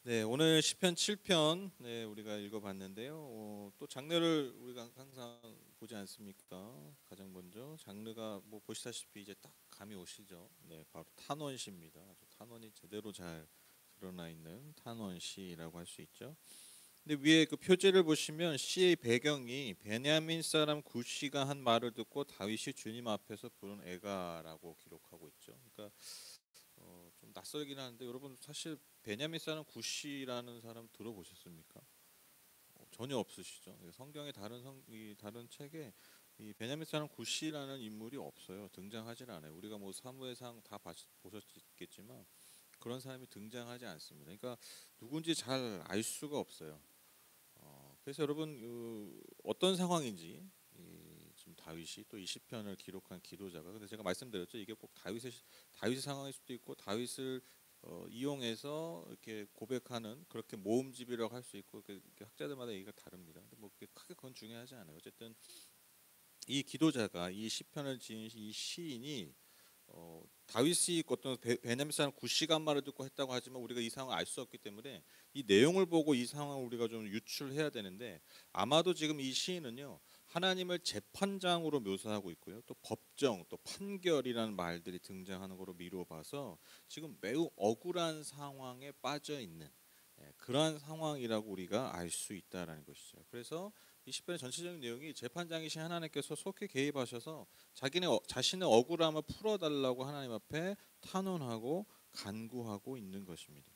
네, 오늘 시편 7편 우리가 읽어봤는데요. 또 장르를 우리가 항상 보지 않습니까? 가장 먼저 장르가 뭐 보시다시피 이제 딱 감이 오시죠. 네, 바로 탄원시입니다. 아주 탄원이 제대로 잘 드러나 있는 탄원시라고 할 수 있죠. 근데 위에 그 표제를 보시면 시의 배경이 베냐민 사람 굿시가 한 말을 듣고 다윗이 주님 앞에서 부른 애가라고 기록하고 있죠. 그러니까 좀 낯설긴 하는데 여러분 사실 베냐민 사람 굿시라는 사람 들어보셨습니까? 전혀 없으시죠. 성경의 이 다른 책에 이 베냐민 사람 굿시라는 인물이 없어요. 등장하지 않아요. 우리가 뭐 사무엘상 다 보셨겠지만 그런 사람이 등장하지 않습니다. 그러니까 누군지 잘 알 수가 없어요. 그래서 여러분 어떤 상황인지 지금 다윗이 또 이 시편을 기록한 기도자가 근데 제가 말씀드렸죠. 이게 꼭 다윗의 상황일 수도 있고 다윗을 이용해서 이렇게 고백하는 그렇게 모음집이라고 할 수 있고 이렇게 학자들마다 얘기가 다릅니다. 근데 뭐 크게 그건 중요하지 않아요. 어쨌든 이 기도자가 이 시편을 지은 이 시인이 다윗이 어떤 베냐민 사람 굿시간 말을 듣고 했다고 하지만 우리가 이 상황을 알 수 없기 때문에 이 내용을 보고 이 상황을 우리가 좀 유출해야 되는데 아마도 지금 이 시인은요 하나님을 재판장으로 묘사하고 있고요 또 법정 또 판결이라는 말들이 등장하는 거로 미루어 봐서 지금 매우 억울한 상황에 빠져 있는 그러한 상황이라고 우리가 알 수 있다라는 것이죠. 그래서 이 시편의 전체적인 내용이 재판장이신 하나님께서 속히 개입하셔서 자신의 억울함을 풀어달라고 하나님 앞에 탄원하고 간구하고 있는 것입니다.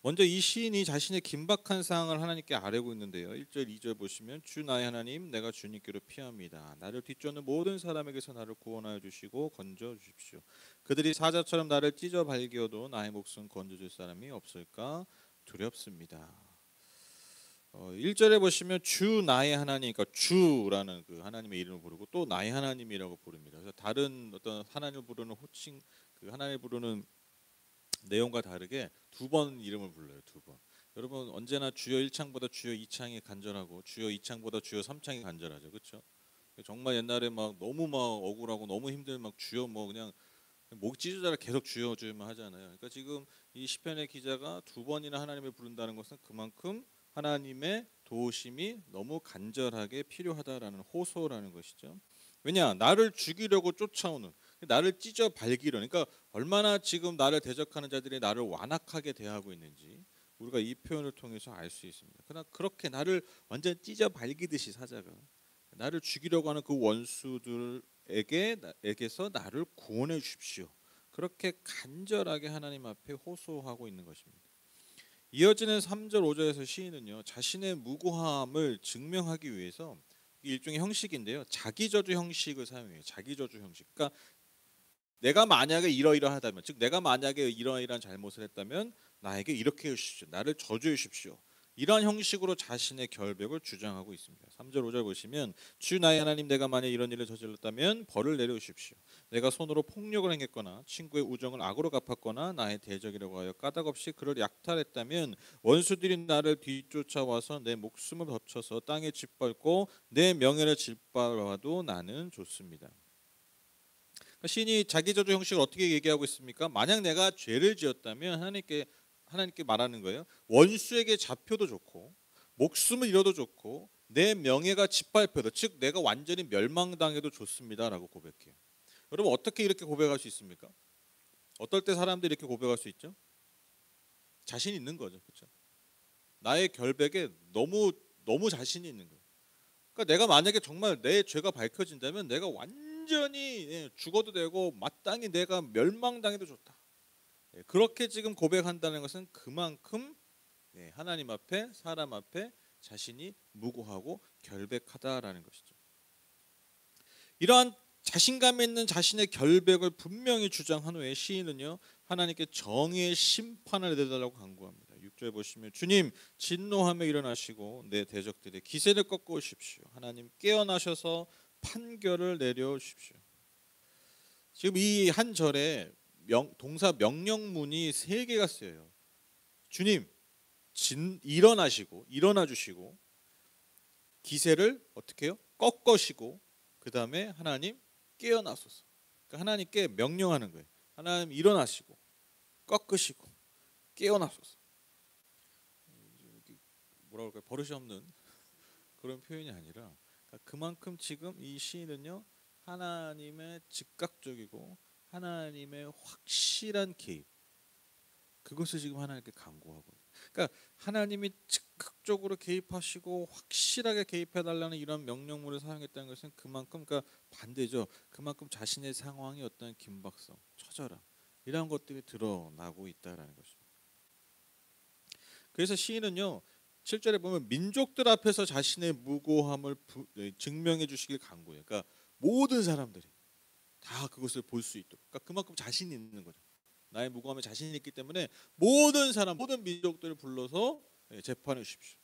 먼저 이 시인이 자신의 긴박한 상황을 하나님께 아뢰고 있는데요. 1절 2절 보시면 주 나의 하나님 내가 주님께로 피합니다. 나를 뒤쫓는 모든 사람에게서 나를 구원하여 주시고 건져 주십시오. 그들이 사자처럼 나를 찢어 발기어도 나의 목숨 건져 줄 사람이 없을까 두렵습니다. 1절에 보시면 주 나의 하나님, 그러니까 주라는 그 하나님의 이름을 부르고 또 나의 하나님이라고 부릅니다. 그래서 다른 어떤 하나님을 부르는 호칭, 그 하나님을 부르는 내용과 다르게 두 번 이름을 불러요. 두 번. 여러분 언제나 주여 1창보다 주여 2창이 간절하고 주여 2창보다 주여 3창이 간절하죠. 그렇죠? 정말 옛날에 막 너무 막 억울하고 너무 힘들면 막 주여 뭐 그냥 목 찢어져라 계속 주여 주여만 하잖아요. 그러니까 지금 이 시편의 기자가 두 번이나 하나님을 부른다는 것은 그만큼 하나님의 도우심이 너무 간절하게 필요하다라는 호소라는 것이죠. 왜냐 나를 죽이려고 쫓아오는 나를 찢어 발기려 그러니까 얼마나 지금 나를 대적하는 자들이 나를 완악하게 대하고 있는지 우리가 이 표현을 통해서 알 수 있습니다. 그러나 그렇게 나를 완전 찢어 발기듯이 사자가 나를 죽이려고 하는 그 원수들에게서 나를 구원해 주십시오. 그렇게 간절하게 하나님 앞에 호소하고 있는 것입니다. 이어지는 3절 5절에서 시인은요 자신의 무고함을 증명하기 위해서 일종의 형식인데요 자기저주 형식을 사용해요. 자기저주 형식. 그러니까 내가 만약에 이러이러하다면 즉 내가 만약에 이러이러한 잘못을 했다면 나에게 이렇게 해 주십시오. 나를 저주해 주십시오. 이러한 형식으로 자신의 결백을 주장하고 있습니다. 3절 5절 보시면 주 나의 하나님 내가 만약 이런 일을 저질렀다면 벌을 내려주십시오. 내가 손으로 폭력을 행했거나 친구의 우정을 악으로 갚았거나 나의 대적이라고 하여 까닭없이 그를 약탈했다면 원수들이 나를 뒤쫓아와서 내 목숨을 덮쳐서 땅에 짓밟고 내 명예를 짓밟아도 나는 좋습니다. 시인이 자기 저주 형식을 어떻게 얘기하고 있습니까? 만약 내가 죄를 지었다면 하나님께 말하는 거예요. 원수에게 잡혀도 좋고 목숨을 잃어도 좋고 내 명예가 짓밟혀도 즉 내가 완전히 멸망당해도 좋습니다라고 고백해요. 여러분 어떻게 이렇게 고백할 수 있습니까? 어떨 때 사람들이 이렇게 고백할 수 있죠? 자신 있는 거죠, 그렇죠? 나의 결백에 너무 자신이 있는 거예요. 그러니까 내가 만약에 정말 내 죄가 밝혀진다면 내가 완전히 죽어도 되고 마땅히 내가 멸망당해도 좋다. 그렇게 지금 고백한다는 것은 그만큼 하나님 앞에 사람 앞에 자신이 무고하고 결백하다라는 것이죠. 이러한 자신감 있는 자신의 결백을 분명히 주장한 후에 시인은요 하나님께 정의의 심판을 내달라고 간구합니다. 6절 보시면 주님 진노하며 일어나시고 내 대적들의 기세를 꺾으십시오. 하나님 깨어나셔서 판결을 내려주십시오. 지금 이 한 절에 동사 명령문이 세 개가 쓰여요. 주님 일어나 주시고 기세를 어떻게 해요? 꺾으시고 그 다음에 하나님 깨어나소서. 그러니까 하나님께 명령하는 거예요. 하나님 일어나시고 꺾으시고 깨어나소서. 뭐라 그럴까요? 버릇이 없는 그런 표현이 아니라 그러니까 그만큼 지금 이 시인은요 하나님의 즉각적이고 하나님의 확실한 개입 그것을 지금 하나님께 간구하고 있어요. 그러니까 하나님이 즉각적으로 개입하시고 확실하게 개입해달라는 이런 명령문을 사용했다는 것은 그만큼 그러니까 반대죠. 그만큼 자신의 상황이 어떤 긴박성, 처절함 이런 것들이 드러나고 있다라는 것입니다. 그래서 시인은요 7절에 보면 민족들 앞에서 자신의 무고함을 증명해 주시길 간구해요. 그러니까 모든 사람들이 다 그것을 볼 수 있도록 그러니까 그만큼 자신이 있는 거죠. 나의 무고함에 자신이 있기 때문에 모든 사람 모든 민족들을 불러서 재판해 주십시오.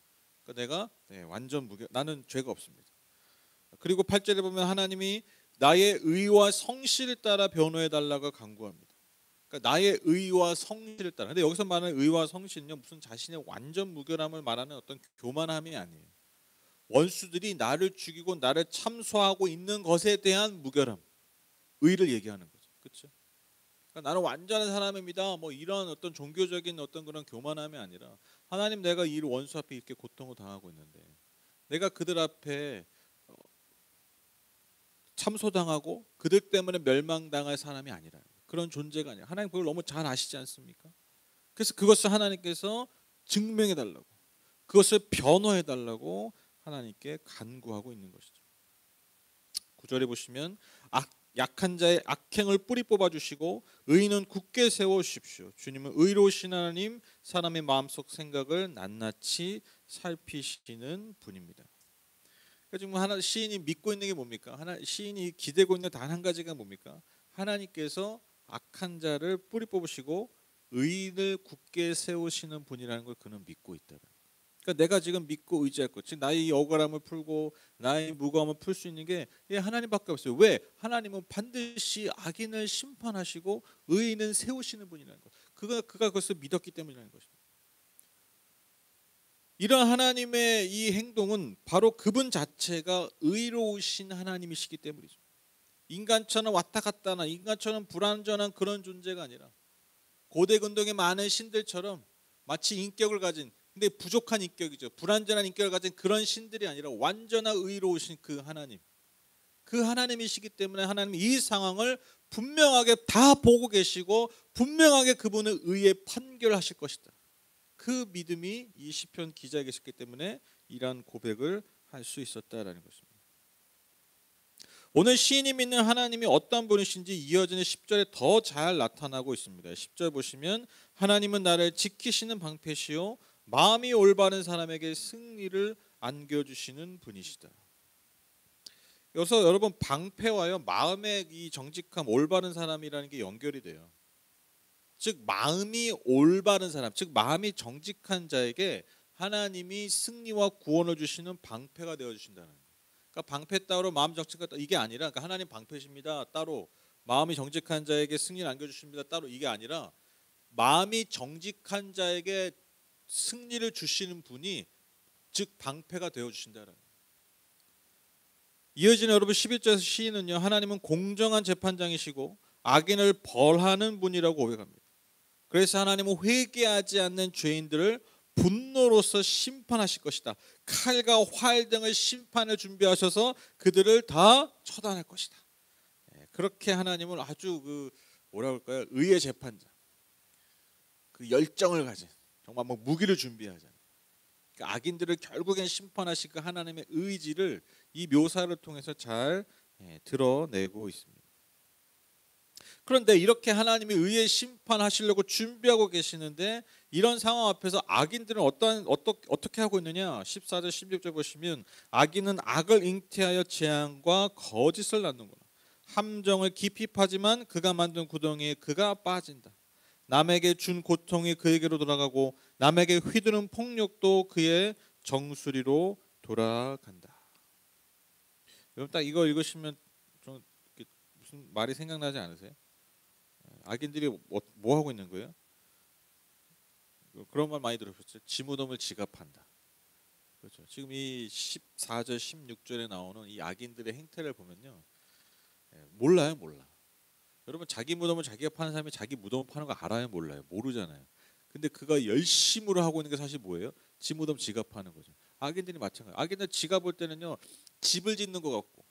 그러니까 내가 완전 무죄 나는 죄가 없습니다. 그리고 8절에 보면 하나님이 나의 의와 성실을 따라 변호해 달라고 간구합니다. 그러니까 나의 의와 성실을 따라. 근데 여기서 말하는 의와 성실은요 무슨 자신의 완전 무결함을 말하는 어떤 교만함이 아니에요. 원수들이 나를 죽이고 나를 참소하고 있는 것에 대한 무결함, 의를 얘기하는 거죠. 그렇죠? 그러니까 나는 완전한 사람입니다. 뭐 이런 어떤 종교적인 어떤 그런 교만함이 아니라 하나님 내가 이 원수 앞에 이렇게 고통을 당하고 있는데 내가 그들 앞에 참소당하고 그들 때문에 멸망당할 사람이 아니라 그런 존재가 아니라 하나님 그걸 너무 잘 아시지 않습니까? 그래서 그것을 하나님께서 증명해 달라고 그것을 변호해 달라고 하나님께 간구하고 있는 것이죠. 9절에 보시면 약한 자의 악행을 뿌리 뽑아주시고 의인은 굳게 세워주십시오. 주님은 의로우신 하나님 사람의 마음속 생각을 낱낱이 살피시는 분입니다. 그러니까 지금 하나 시인이 믿고 있는 게 뭡니까? 시인이 기대고 있는 단 한 가지가 뭡니까? 하나님께서 악한 자를 뿌리 뽑으시고 의인을 굳게 세우시는 분이라는 걸 그는 믿고 있다. 그러니까 내가 지금 믿고 의지할 것, 즉 나의 억울함을 풀고 나의 무거움을 풀 수 있는 게 하나님밖에 없어요. 왜? 하나님은 반드시 악인을 심판하시고 의인은 세우시는 분이라는 것. 그가 그것을 믿었기 때문이라는 것입니다. 이런 하나님의 이 행동은 바로 그분 자체가 의로우신 하나님이시기 때문이죠. 인간처럼 왔다 갔다 하나 인간처럼 불완전한 그런 존재가 아니라 고대 근동의 많은 신들처럼 마치 인격을 가진 근데 부족한 인격이죠. 불완전한 인격을 가진 그런 신들이 아니라 완전한 의로우신 그 하나님. 그 하나님이시기 때문에 하나님이 이 상황을 분명하게 다 보고 계시고 분명하게 그분은 의의 판결하실 것이다. 그 믿음이 이 시편 기자에게 있었기 때문에 이러한 고백을 할 수 있었다라는 것입니다. 오늘 시인이 믿는 하나님이 어떤 분이신지 이어지는 10절에 더 잘 나타나고 있습니다. 10절 보시면 하나님은 나를 지키시는 방패시요 마음이 올바른 사람에게 승리를 안겨주시는 분이시다. 여기서 여러분 방패와요 마음의 이 정직함 올바른 사람이라는 게 연결이 돼요. 즉 마음이 올바른 사람, 즉 마음이 정직한 자에게 하나님이 승리와 구원을 주시는 방패가 되어 주신다는 거예요. 그러니까 방패 따로 마음 정직한 이게 아니라 그러니까 하나님 방패십니다. 따로 마음이 정직한 자에게 승리를 안겨주십니다. 따로 이게 아니라 마음이 정직한 자에게 승리를 주시는 분이 즉 방패가 되어 주신다는 거예요. 이어지는 여러분 11절에서 시인은요 하나님은 공정한 재판장이시고 악인을 벌하는 분이라고 고백합니다. 그래서 하나님은 회개하지 않는 죄인들을 분노로서 심판하실 것이다. 칼과 활 등의 심판을 준비하셔서 그들을 다 처단할 것이다. 그렇게 하나님은 아주 뭐라 그럴까요? 의의 재판장. 그 열정을 가진 정말 뭐 무기를 준비하잖아요. 그러니까 악인들을 결국엔 심판하실 그 하나님의 의지를 이 묘사를 통해서 잘 드러내고 있습니다. 그런데 이렇게 하나님이 의의 심판하시려고 준비하고 계시는데 이런 상황 앞에서 악인들은 어떻게 하고 있느냐? 14절 16절 보시면 악인은 악을 잉태하여 재앙과 거짓을 낳는구나. 함정을 깊이 파지만 그가 만든 구덩이에 그가 빠진다. 남에게 준 고통이 그에게로 돌아가고 남에게 휘두른 폭력도 그의 정수리로 돌아간다. 여러분 딱 이거 읽으시면 좀 무슨 말이 생각나지 않으세요? 악인들이 뭐 하고 있는 거예요? 그런 말 많이 들으셨죠? 지 무덤을 지가 판다. 그렇죠. 지금 이 14절 16절에 나오는 이 악인들의 행태를 보면요. 몰라요, 몰라. 여러분 자기 무덤을 자기가 파는 사람이 자기 무덤을 파는 거 알아요, 몰라요? 모르잖아요. 근데 그가 열심으로 하고 있는 게 사실 뭐예요? 지 무덤 지갑하는 거죠. 악인들이 마찬가지. 악인들 지가 볼 때는요, 집을 짓는 것 같고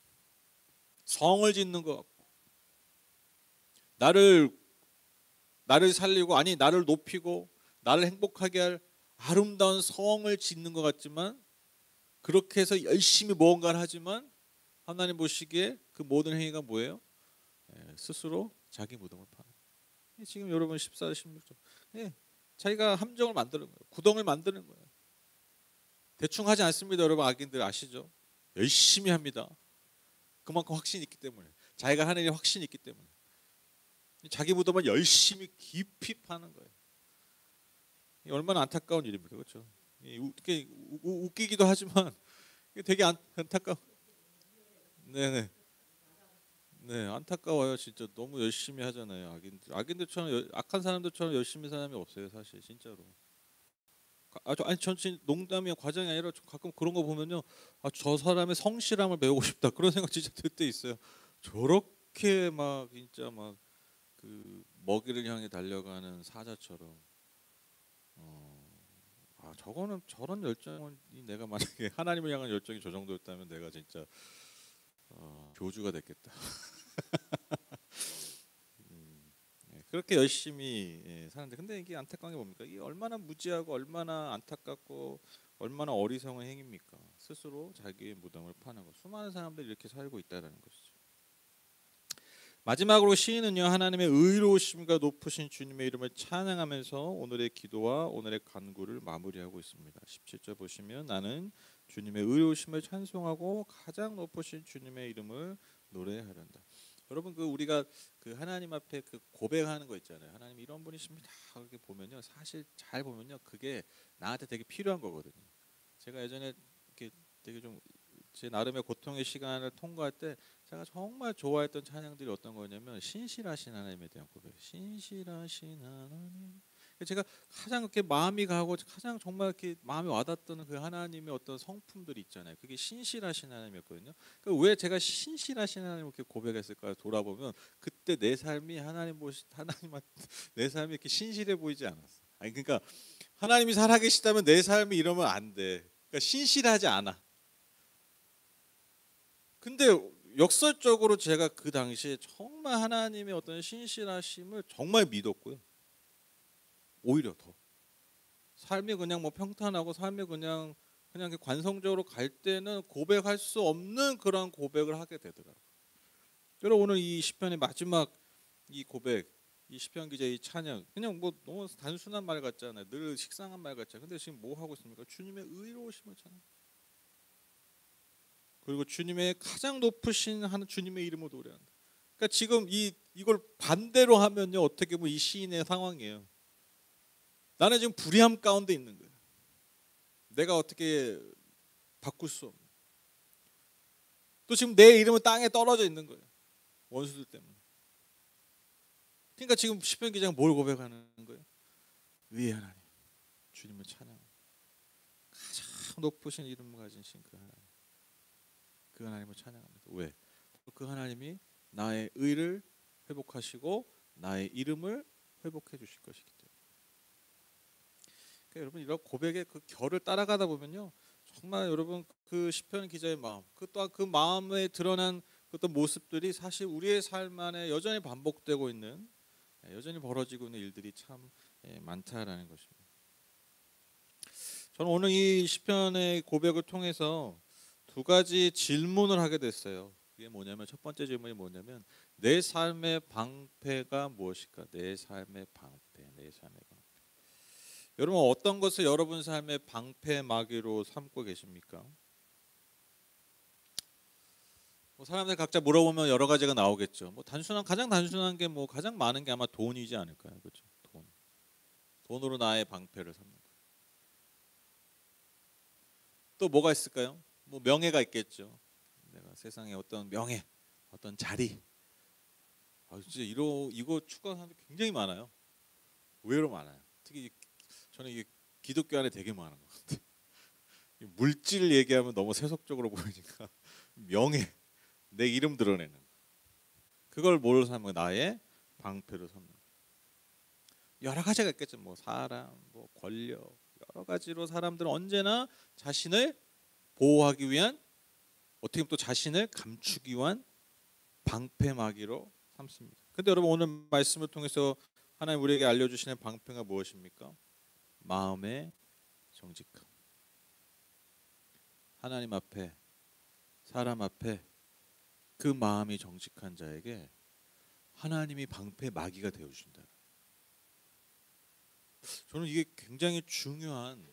성을 짓는 것 같고 나를 살리고, 아니 나를 높이고 나를 행복하게 할 아름다운 성을 짓는 것 같지만, 그렇게 해서 열심히 무언가를 하지만 하나님 보시기에 그 모든 행위가 뭐예요? 스스로 자기 무덤을 파는. 지금 여러분 14, 16절, 자기가 함정을 만드는 거예요. 구덩을 만드는 거예요. 대충 하지 않습니다. 여러분, 악인들 아시죠? 열심히 합니다. 그만큼 확신이 있기 때문에, 자기가 하는 일에 확신이 있기 때문에 자기 무덤을 열심히 깊이 파는 거예요. 얼마나 안타까운 일입니까, 그렇죠? 웃기기도 하지만 되게 안타까워. 네네. 네, 안타까워요. 진짜 너무 열심히 하잖아요. 악인들처럼 악한 사람들처럼 열심히 사람이 없어요, 사실 진짜로. 아니 전 진짜 농담이야, 과장이 아니라 가끔 그런 거 보면요, 저 사람의 성실함을 배우고 싶다, 그런 생각 진짜 들 때 있어요. 저렇게 막 진짜 막 그 먹이를 향해 달려가는 사자처럼. 저거는, 저런 열정이 내가 만약에 하나님을 향한 열정이 저 정도였다면 내가 진짜 교주가 됐겠다. 그렇게 열심히 사는데, 근데 이게 안타까운 게 뭡니까? 이게 얼마나 무지하고 얼마나 안타깝고 얼마나 어리석은 행위입니까? 스스로 자기의 무덤을 파는 것. 수많은 사람들이 이렇게 살고 있다는 것이죠. 마지막으로 시인은요, 하나님의 의로우심과 높으신 주님의 이름을 찬양하면서 오늘의 기도와 오늘의 간구를 마무리하고 있습니다. 17절 보시면, 나는 주님의 의로우심을 찬송하고 가장 높으신 주님의 이름을 노래하련다. 여러분, 우리가 하나님 앞에 고백하는 거 있잖아요. 하나님 이런 분이십니다. 그렇게 보면요, 사실 잘 보면요, 그게 나한테 되게 필요한 거거든요. 제가 예전에 이렇게 되게 좀 제 나름의 고통의 시간을 통과할 때 제가 정말 좋아했던 찬양들이 어떤 거냐면, 신실하신 하나님에 대한 고백. 신실하신 하나님. 제가 가장 이렇게 마음이 가고 가장 정말 이렇게 마음에 와닿던 그 하나님의 어떤 성품들이 있잖아요. 그게 신실하신 하나님이었거든요. 그러니까 왜 제가 신실하신 하나님을 이렇게 고백했을까 돌아보면, 그때 내 삶이 하나님한테 내 삶이 이렇게 신실해 보이지 않았어. 아니 그러니까 하나님이 살아계시다면 내 삶이 이러면 안 돼. 그러니까 신실하지 않아. 근데 역설적으로 제가 그 당시에 정말 하나님의 어떤 신실하심을 정말 믿었고요. 오히려 더 삶이 그냥 뭐 평탄하고 삶이 그냥 이렇게 관성적으로 갈 때는 고백할 수 없는 그런 고백을 하게 되더라고요. 여러분, 오늘 이 시편의 마지막 이 고백, 이 시편 기자의 이 찬양, 그냥 뭐 너무 단순한 말 같잖아요. 늘 식상한 말 같잖아요. 근데 지금 뭐 하고 있습니까? 주님의 의로우심을 찬양. 그리고 주님의 가장 높으신 하는 주님의 이름을 노래한다. 그러니까 지금 이걸 반대로 하면요, 어떻게 보면 이 시인의 상황이에요. 나는 지금 불의함 가운데 있는 거예요. 내가 어떻게 바꿀 수 없는. 또 지금 내 이름은 땅에 떨어져 있는 거예요. 원수들 때문에. 그러니까 지금 시편 기자가 뭘 고백하는 거예요? 의의 하나님, 주님을 찬양합니다. 가장 높으신 이름을 가진 신 그 하나님, 그 하나님을 찬양합니다. 왜? 그 하나님이 나의 의를 회복하시고 나의 이름을 회복해 주실 것이기 때문에. 그러니까 여러분, 이런 고백의 그 결을 따라가다 보면요, 정말 여러분 그 시편 기자의 마음, 또한 그 마음에 드러난 어떤 모습들이 사실 우리의 삶 안에 여전히 반복되고 있는, 여전히 벌어지고 있는 일들이 참 많다라는 것입니다. 저는 오늘 이 시편의 고백을 통해서 두 가지 질문을 하게 됐어요. 그게 뭐냐면, 첫 번째 질문이 뭐냐면, 내 삶의 방패가 무엇일까? 내 삶의 방패, 내 삶의 방패. 여러분, 어떤 것을 여러분 삶의 방패 마귀로 삼고 계십니까? 뭐 사람들 각자 물어보면 여러 가지가 나오겠죠. 뭐 가장 단순한 게 뭐 가장 많은 게 아마 돈이지 않을까요? 그렇죠? 돈으로 나의 방패를 삼는 거예요. 또 뭐가 있을까요? 뭐 명예가 있겠죠. 내가 세상에 어떤 명예, 어떤 자리, 진짜 이거 추구하는 사람들 굉장히 많아요. 의외로 많아요. 특히 저는 이게 기독교 안에 되게 많은 것 같아요. 물질 얘기하면 너무 세속적으로 보이니까 명예, 내 이름 드러내는, 그걸 뭘로 삼는 거예요? 나의 방패로 삼는 거예요. 여러 가지가 있겠죠. 뭐 사람, 뭐 권력, 여러 가지로 사람들은 언제나 자신을 보호하기 위한, 어떻게 보면 또 자신을 감추기 위한 방패막이로 삼습니다. 근데 여러분, 오늘 말씀을 통해서 하나님 우리에게 알려주시는 방패가 무엇입니까? 마음의 정직함. 하나님 앞에, 사람 앞에 그 마음이 정직한 자에게 하나님이 방패 마귀가 되어 주신다. 저는 이게 굉장히 중요한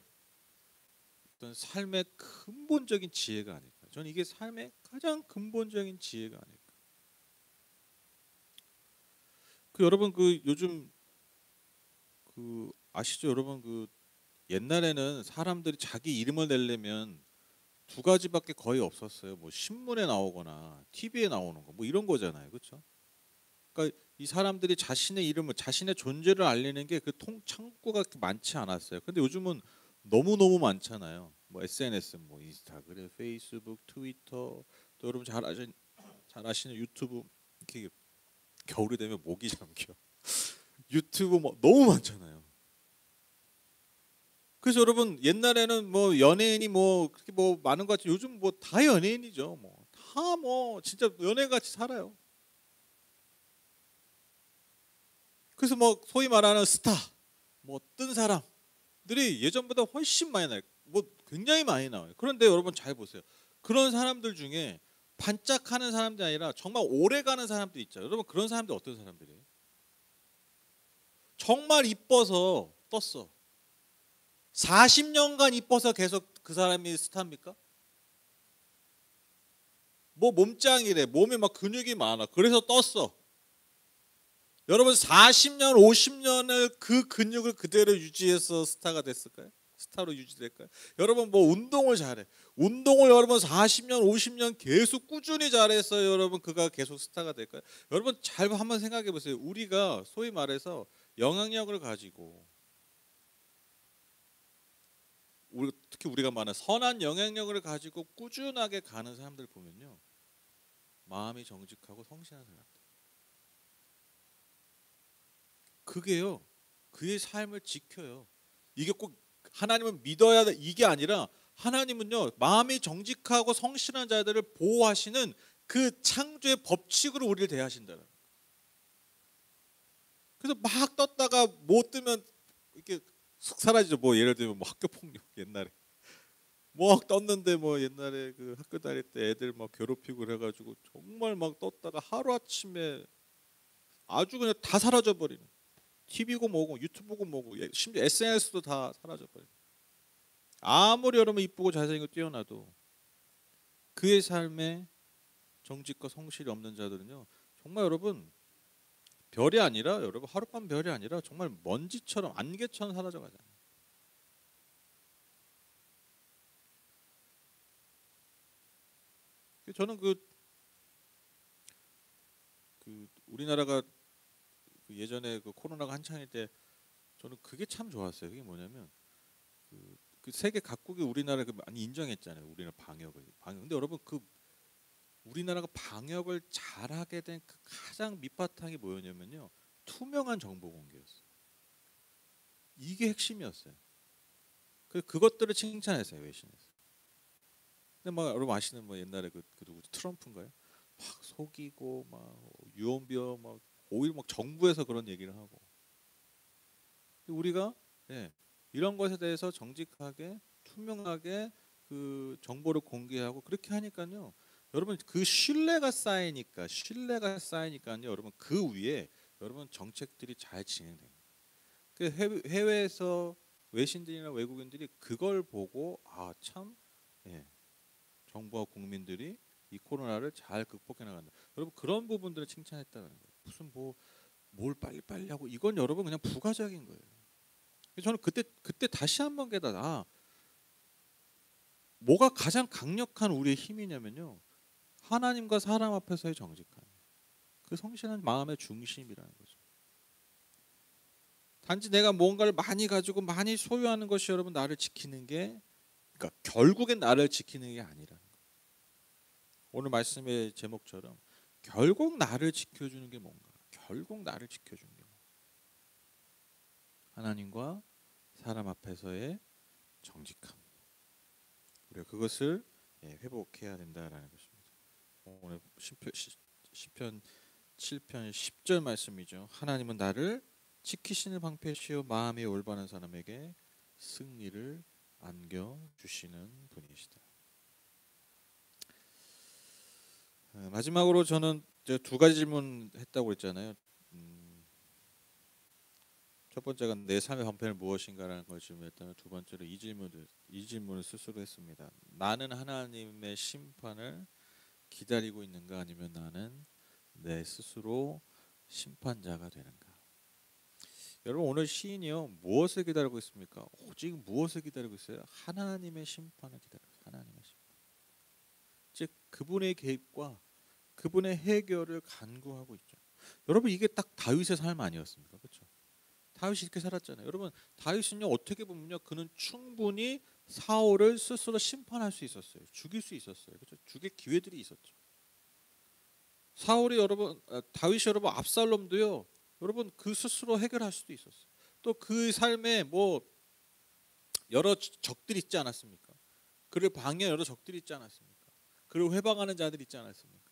어떤 삶의 근본적인 지혜가 아닐까. 저는 이게 삶의 가장 근본적인 지혜가 아닐까. 그 여러분, 그 요즘 그 아시죠? 여러분, 그 옛날에는 사람들이 자기 이름을 내려면 두 가지밖에 거의 없었어요. 뭐 신문에 나오거나 TV에 나오는 거, 뭐 이런 거잖아요, 그렇죠? 그러니까 이 사람들이 자신의 이름을, 자신의 존재를 알리는 게 그 창구가 그렇게 많지 않았어요. 근데 요즘은 너무 너무 많잖아요. 뭐 SNS, 뭐 인스타그램, 페이스북, 트위터, 또 여러분 잘 아시는 유튜브. 이렇게 겨울이 되면 목이 잠겨. 유튜브 뭐 너무 많잖아요. 그래서 여러분, 옛날에는 뭐 연예인이 뭐 그렇게 뭐 많은 것 같지, 요즘 뭐 다 연예인이죠. 뭐 다 뭐 진짜 연예인 같이 살아요. 그래서 뭐 소위 말하는 스타, 뭐 뜬 사람들이 예전보다 훨씬 많이 나요. 뭐 굉장히 많이 나와요. 그런데 여러분 잘 보세요. 그런 사람들 중에 반짝하는 사람들이 아니라 정말 오래 가는 사람들이 있죠. 여러분, 그런 사람들 어떤 사람들이에요? 정말 이뻐서 떴어. 40년간 이뻐서 계속 그 사람이 스타입니까? 뭐 몸짱이래. 몸에 막 근육이 많아. 그래서 떴어. 여러분, 40년, 50년을 그 근육을 그대로 유지해서 스타가 됐을까요? 스타로 유지될까요? 여러분, 뭐 운동을 잘해. 운동을 여러분 40년, 50년 계속 꾸준히 잘해서 여러분 그가 계속 스타가 될까요? 여러분, 잘 한번 생각해 보세요. 우리가 소위 말해서 영향력을 가지고, 특히 우리가 말하는 선한 영향력을 가지고 꾸준하게 가는 사람들 보면요, 마음이 정직하고 성실한 사람들. 그게요, 그의 삶을 지켜요. 이게 꼭 하나님을 믿어야 돼 이게 아니라, 하나님은요 마음이 정직하고 성실한 자들을 보호하시는 그 창조의 법칙으로 우리를 대하신다는. 그래서 막 떴다가 못 뜨면 이렇게 쑥 사라지죠. 뭐 예를 들면 뭐 학교 폭력, 옛날에 막 떴는데 뭐 옛날에 그 학교 다닐 때 애들 막 괴롭히고 그래가지고 정말 막 떴다가 하루 아침에 아주 그냥 다 사라져 버리는. TV고 뭐고 유튜브고 뭐고, 심지어 SNS도 다 사라져 버려. 아무리 여러분 이쁘고 잘생기고 뛰어나도 그의 삶에 정직과 성실이 없는 자들은요, 정말 여러분 별이 아니라, 여러분 하룻밤 별이 아니라 정말 먼지처럼 안개처럼 사라져 가잖아요. 저는 그 우리나라가 그 예전에 그 코로나가 한창일 때 저는 그게 참 좋았어요. 그게 뭐냐면 그 세계 각국이 우리나라 그 많이 인정했잖아요. 우리나라 방역. 근데 여러분, 그 우리나라가 방역을 잘하게 된 그 가장 밑바탕이 뭐였냐면요, 투명한 정보 공개였어요. 이게 핵심이었어요. 그것들을 칭찬했어요, 외신에서. 근데 막 여러분 아시는 뭐 옛날에 그 누구 트럼프인가요? 막 속이고 막 유언비어 막 오히려 막 정부에서 그런 얘기를 하고. 우리가, 예, 이런 것에 대해서 정직하게 투명하게 그 정보를 공개하고 그렇게 하니까요, 여러분 그 신뢰가 쌓이니까요, 여러분 그 위에 여러분 정책들이 잘 진행돼요. 그 해외에서 외신들이나 외국인들이 그걸 보고, 아 참, 예, 정부와 국민들이 이 코로나를 잘 극복해 나간다. 여러분, 그런 부분들을 칭찬했다는 거예요. 무슨 뭐 뭘 빨리빨리 하고, 이건 여러분 그냥 부가적인 거예요. 저는 그때 다시 한번 깨달아, 뭐가 가장 강력한 우리의 힘이냐면요, 하나님과 사람 앞에서의 정직함, 그 성실한 마음의 중심이라는 거죠. 단지 내가 뭔가를 많이 가지고 많이 소유하는 것이 여러분 나를 지키는 게, 그러니까 결국엔 나를 지키는 게 아니라는 거예요. 오늘 말씀의 제목처럼 결국 나를 지켜주는 게 뭔가, 결국 나를 지켜주는 게 뭔가. 하나님과 사람 앞에서의 정직함. 우리가 그것을 회복해야 된다라는 것입니다. 오늘 시편 7편 10절 말씀이죠. 하나님은 나를 지키시는 방패시요 마음이 올바른 사람에게 승리를 안겨주시는 분이시다. 마지막으로 저는 두 가지 질문 했다고 그랬잖아요. 첫 번째가 내 삶의 방패는 무엇인가라는 걸 질문했다면, 두 번째로 이 질문을 스스로 했습니다. 나는 하나님의 심판을 기다리고 있는가, 아니면 나는 내 스스로 심판자가 되는가. 여러분, 오늘 시인이요 무엇을 기다리고 있습니까? 오직 무엇을 기다리고 있어요? 하나님의 심판을 기다리고 있어요. 하나님의 심판. 즉 그분의 개입과 그분의 해결을 간구하고 있죠. 여러분, 이게 딱 다윗의 삶 아니었습니까? 그렇죠? 다윗이 이렇게 살았잖아요. 여러분, 다윗은요 어떻게 보면요 그는 충분히 사울을 스스로 심판할 수 있었어요. 죽일 수 있었어요. 그렇죠? 죽일 기회들이 있었죠. 사울이 다윗이 압살롬도요 여러분 그 스스로 해결할 수도 있었어요. 또 그 삶에 여러 적들이 있지 않았습니까? 그를 방해 여러 적들이 있지 않았습니까? 그를 회방하는 자들이 있지 않았습니까?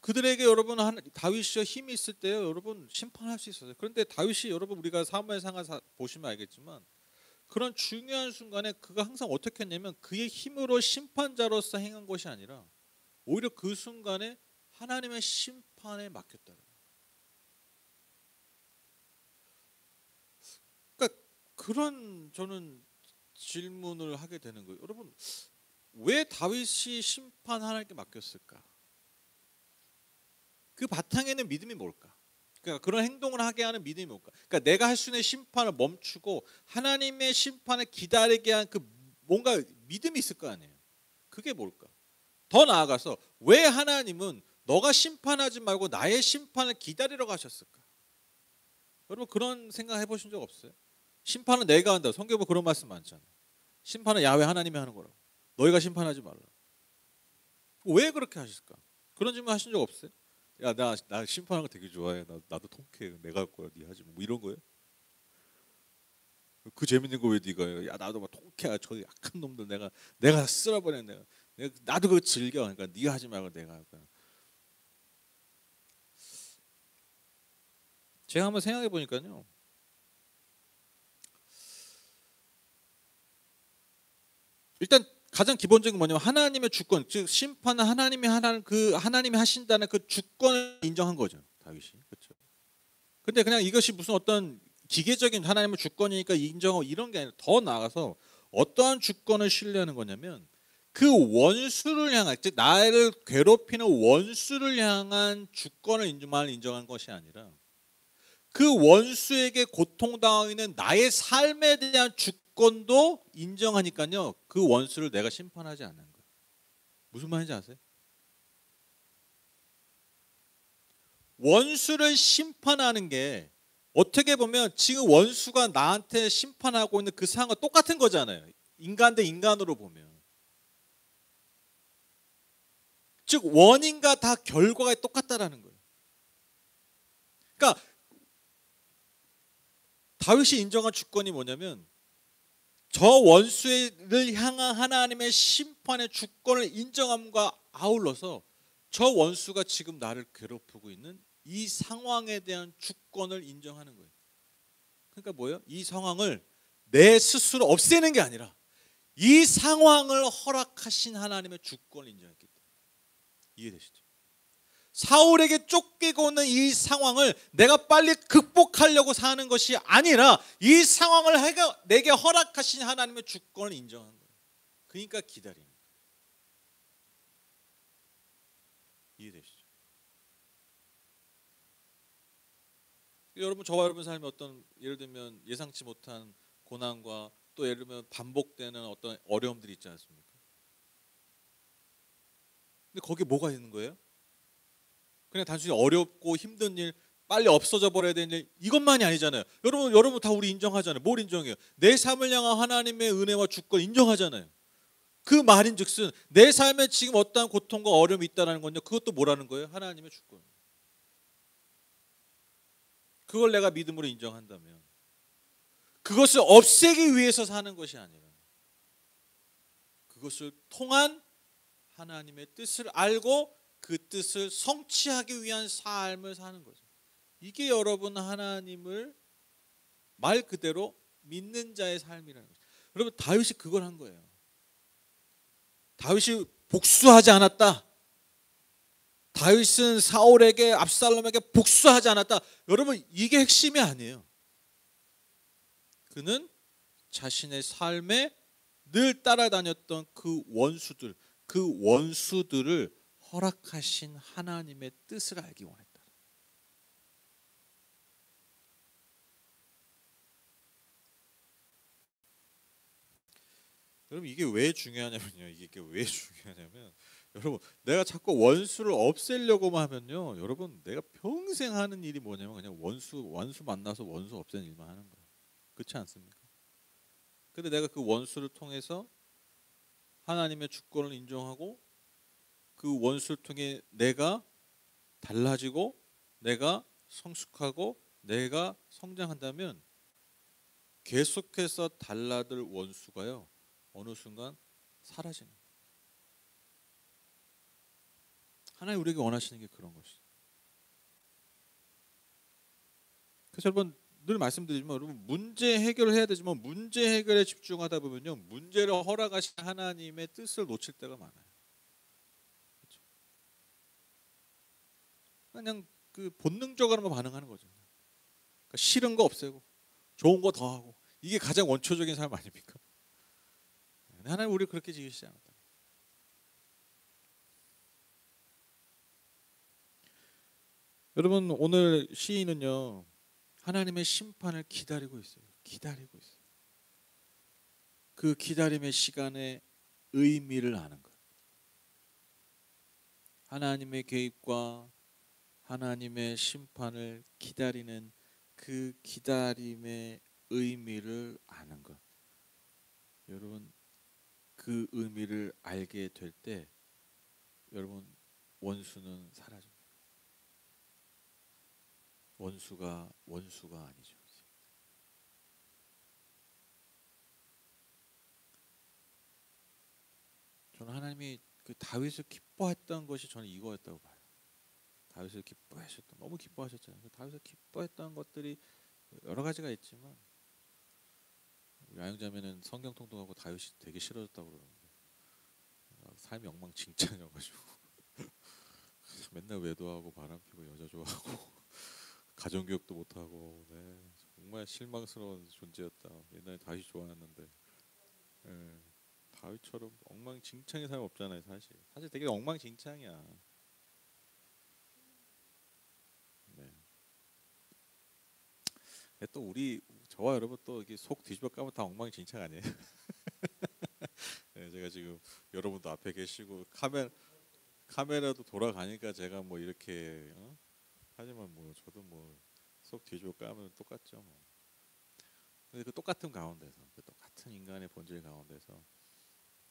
그들에게 여러분 다윗이 힘이 있을 때요 여러분 심판할 수 있었어요. 그런데 다윗이 여러분 우리가 사무엘상을 보시면 알겠지만 그런 중요한 순간에 그가 항상 어떻게 했냐면 그의 힘으로 심판자로서 행한 것이 아니라 오히려 그 순간에 하나님의 심판에 맡겼다. 그러니까 그런 저는 질문을 하게 되는 거예요. 여러분, 왜 다윗이 심판 하나님께 맡겼을까? 그 바탕에는 믿음이 뭘까? 그러니까 그런 행동을 하게 하는 믿음이 뭘까? 그러니까 내가 할 수 있는 심판을 멈추고 하나님의 심판을 기다리게 한 그 뭔가 믿음이 있을 거 아니에요. 그게 뭘까? 더 나아가서 왜 하나님은 너가 심판하지 말고 나의 심판을 기다리라고 하셨을까? 여러분 그런 생각 해보신 적 없어요? 심판은 내가 한다. 성경에 그런 말씀 많잖아요. 심판은 야훼 하나님이 하는 거라고. 너희가 심판하지 말라. 왜 그렇게 하실까? 그런 질문 하신 적 없어요? 야, 나 심판하는 거 되게 좋아해. 나도 통쾌해. 내가 할 거야. 네 하지 뭐 이런 거예요? 그 재밌는 거 왜 네가 해? 야, 나도 막 통쾌해. 저 약한 놈들 내가 쓸어버려. 나도 그거 즐겨. 그러니까 네가 하지 말고 내가 할 거야. 제가 한번 생각해 보니까요. 일단 가장 기본적인 건 뭐냐면 하나님의 주권, 즉 심판은 하나님이 하신다는 그 주권을 인정한 거죠. 다윗이. 그렇죠. 근데 그냥 이것이 무슨 어떤 기계적인 하나님의 주권이니까 인정하고 이런 게 아니라 더 나아가서 어떠한 주권을 신뢰하는 거냐면 그 원수를 향한, 즉 나를 괴롭히는 원수를 향한 주권을 인정한 것이 아니라 그 원수에게 고통당하고 있는 나의 삶에 대한 주권도 인정하니까요 그 원수를 내가 심판하지 않는 거예요. 무슨 말인지 아세요? 원수를 심판하는 게 어떻게 보면 지금 원수가 나한테 심판하고 있는 그 상황과 똑같은 거잖아요. 인간 대 인간으로 보면. 즉 원인과 다 결과가 똑같다라는 거예요. 그러니까 다윗이 인정한 주권이 뭐냐면 저 원수를 향한 하나님의 심판의 주권을 인정함과 아울러서 저 원수가 지금 나를 괴롭히고 있는 이 상황에 대한 주권을 인정하는 거예요. 그러니까 뭐예요? 이 상황을 내 스스로 없애는 게 아니라 이 상황을 허락하신 하나님의 주권을 인정했기 때문에. 이해되시죠? 사울에게 쫓기고 있는 이 상황을 내가 빨리 극복하려고 사는 것이 아니라 이 상황을 내게 허락하신 하나님의 주권을 인정한 거예요. 그러니까 기다리는 거예요. 이해되시죠? 여러분, 저와 여러분 삶에 어떤 예를 들면 예상치 못한 고난과 또 예를 들면 반복되는 어떤 어려움들이 있지 않습니까? 근데 거기에 뭐가 있는 거예요? 그냥 단순히 어렵고 힘든 일, 빨리 없어져 버려야 되는 일, 이것만이 아니잖아요. 여러분 다 우리 인정하잖아요. 뭘 인정해요? 내 삶을 향한 하나님의 은혜와 주권 인정하잖아요. 그 말인즉슨 내 삶에 지금 어떠한 고통과 어려움이 있다는 건요. 그것도 뭐라는 거예요? 하나님의 주권. 그걸 내가 믿음으로 인정한다면 그것을 없애기 위해서 사는 것이 아니라 그것을 통한 하나님의 뜻을 알고 그 뜻을 성취하기 위한 삶을 사는 거죠. 이게 여러분 하나님을 말 그대로 믿는 자의 삶이라는 거죠. 여러분 다윗이 그걸 한 거예요. 다윗이 복수하지 않았다. 다윗은 사울에게 압살롬에게 복수하지 않았다. 여러분 이게 핵심이 아니에요. 그는 자신의 삶에 늘 따라다녔던 그 원수들을 허락하신 하나님의 뜻을 알기 원했다. 여러분 이게 왜 중요하냐면요. 여러분 내가 자꾸 원수를 없애려고만 하면요. 여러분 내가 평생 하는 일이 뭐냐면 그냥 원수 만나서 원수 없애는 일만 하는 거예요. 그렇지 않습니까? 근데 내가 그 원수를 통해서 하나님의 주권을 인정하고 그 원수를 통해 내가 달라지고 내가 성숙하고 내가 성장한다면 계속해서 달라들 원수가요. 어느 순간 사라지는 거예요. 하나님 우리에게 원하시는 게 그런 것이죠. 그래서 여러분 늘 말씀드리지만 여러분 문제 해결을 해야 되지만 문제 해결에 집중하다 보면요. 문제를 허락하신 하나님의 뜻을 놓칠 때가 많아요. 그렇죠? 그냥 그 본능적으로만 반응하는 거죠. 그러니까 싫은 거 없애고 좋은 거 더하고 이게 가장 원초적인 삶 아닙니까? 하나님 우리 그렇게 지으시지 않았다. 여러분 오늘 시인은요. 하나님의 심판을 기다리고 있어요. 그 기다림의 시간의 의미를 아는 것. 하나님의 개입과 하나님의 심판을 기다리는 그 기다림의 의미를 아는 것. 여러분 그 의미를 알게 될 때 여러분 원수는 사라집니다. 원수가 아니죠. 저는 하나님이 그 다윗을 기뻐했던 것이 저는 이거였다고 봐요. 다윗을 기뻐하셨던 너무 기뻐하셨잖아요. 다윗을 기뻐했던 것들이 여러 가지가 있지만 우리 아영자매는 성경 통독하고 다윗이 되게 싫어졌다고 그러는데 삶이 엉망진창이어가지고 맨날 외도하고 바람피고 여자 좋아하고 가정교육도 못하고 정말 실망스러운 존재였다. 옛날에 다윗 좋아했는데 다윗처럼 엉망진창의 사람 없잖아요. 사실 되게 엉망진창이야. 또 저와 여러분 또 이게 속 뒤집어 까면 다 엉망진창 아니에요? 제가 지금 여러분도 앞에 계시고 카메라도 돌아가니까 제가 뭐 이렇게 하지만 뭐 저도 뭐 속 뒤집어 까면 똑같죠 뭐. 근데 그 똑같은 가운데서 그 똑같은 인간의 본질 가운데서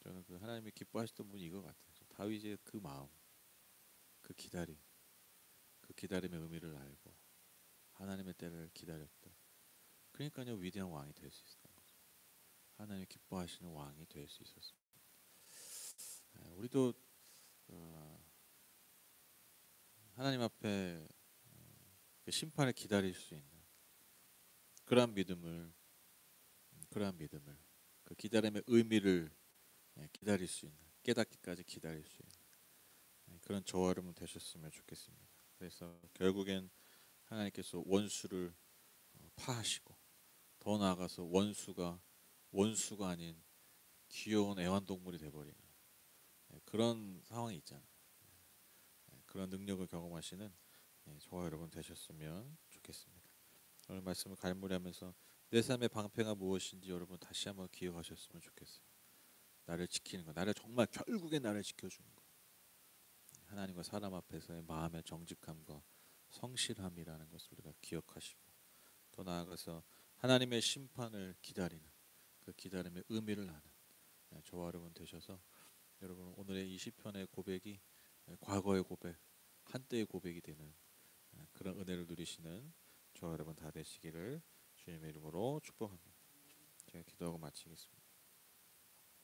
저는 그 하나님이 기뻐하셨던 분이 이거 같아요. 다윗의 그 마음, 그 기다림의 의미를 알고 하나님의 때를 기다렸다. 그러니까요 위대한 왕이 될 수 있었던 거죠. 하나님 기뻐하시는 왕이 될 수 있었습니다. 우리도 하나님 앞에 심판을 기다릴 수 있는 그러한 믿음을 그 기다림의 의미를 기다릴 수 있는 깨닫기까지 기다릴 수 있는 그런 저와 여러분 되셨으면 좋겠습니다. 그래서 결국엔 하나님께서 원수를 파하시고 더 나아가서 원수가 아닌 귀여운 애완동물이 돼버리는 그런 상황이 있잖아요. 그런 능력을 경험하시는 저와 여러분 되셨으면 좋겠습니다. 오늘 말씀을 갈무리하면서 내 삶의 방패가 무엇인지 여러분 다시 한번 기억하셨으면 좋겠어요. 나를 지키는 거, 정말 결국에 나를 지켜주는 거. 하나님과 사람 앞에서의 마음의 정직함과 성실함이라는 것을 우리가 기억하시고 더 나아가서 하나님의 심판을 기다리는 그 기다림의 의미를 아는 저와 여러분 되셔서 여러분 오늘의 이 시편의 고백이 과거의 고백, 한때의 고백이 되는 그런 은혜를 누리시는 저와 여러분 다 되시기를 주님의 이름으로 축복합니다. 제가 기도하고 마치겠습니다.